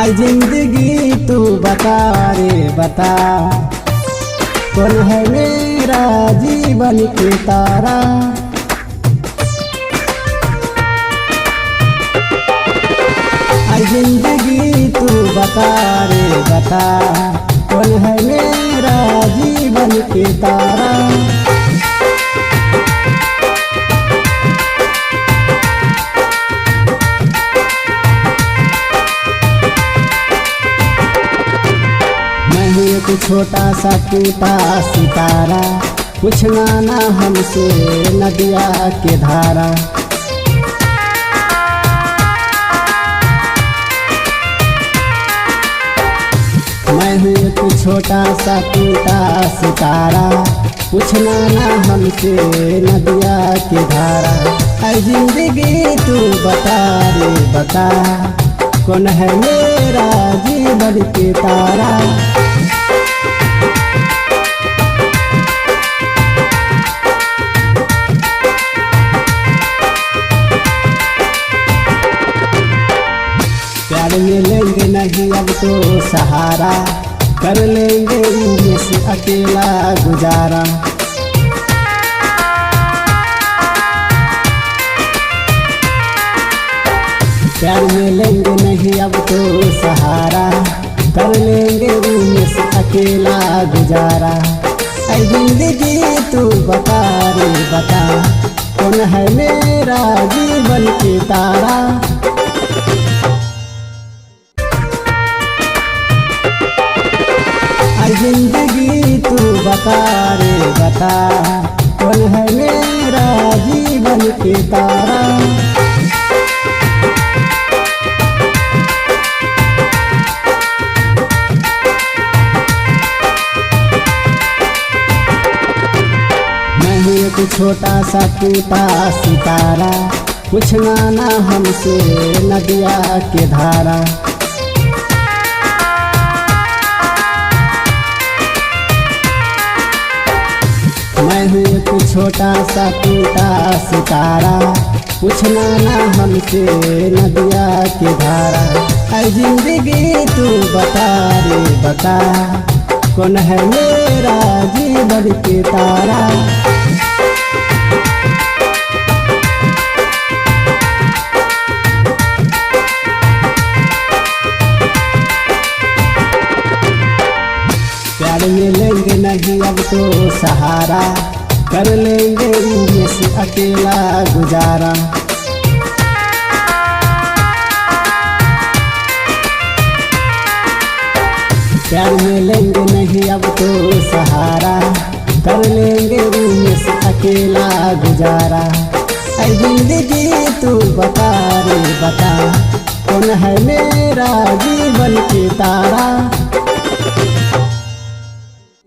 आई जिंदगी तू बता रे बता, कौन है मेरा जीवन के तारा। आई जिंदगी तू बता रे बता, कौन है मेरा जीवन के तारा। एक छोटा सा टूटा सितारा, पूछना ना हमसे नदिया के धारा। मैं हूँ एक छोटा सा टूटा सितारा, पूछना ना हमसे नदिया के धारा। ऐ जिंदगी तू बता रे बता, कौन है मेरा जीवन के तारा। प्यार मिलेंगे नहीं अब तो सहारा, कर लेंगे इनमें से अकेला गुजारा। प्यार मिलेंगे नहीं अब तो सहारा, कर लेंगे इनमें से अकेला गुजारा। ऐ जिंदगी तू बता रे बता, कौन है मेरा जीवन के तारा। जिंदगी तू बता रे बता, कौन है मेरा जीवन के तारा। मैं हूँ एक छोटा सा टूटा सितारा, पूछना ना हमसे नदिया के धारा। मैं हूँ एक छोटा सा टूटा सितारा, पूछना ना हमसे नदिया के धारा। ऐ जिंदगी तू बता रे बता, कौन है मेरा जीवन के तारा। प्यार मिलेंगे नहीं अब तो सहारा, कर लेंगे इनमें से अकेला गुजारा। प्यार मिलेंगे नहीं अब तो सहारा, कर लेंगे इनमें से अकेला गुजारा। ऐ जिंदगी तू बता रे बता, कौन है मेरा जीवन के तारा।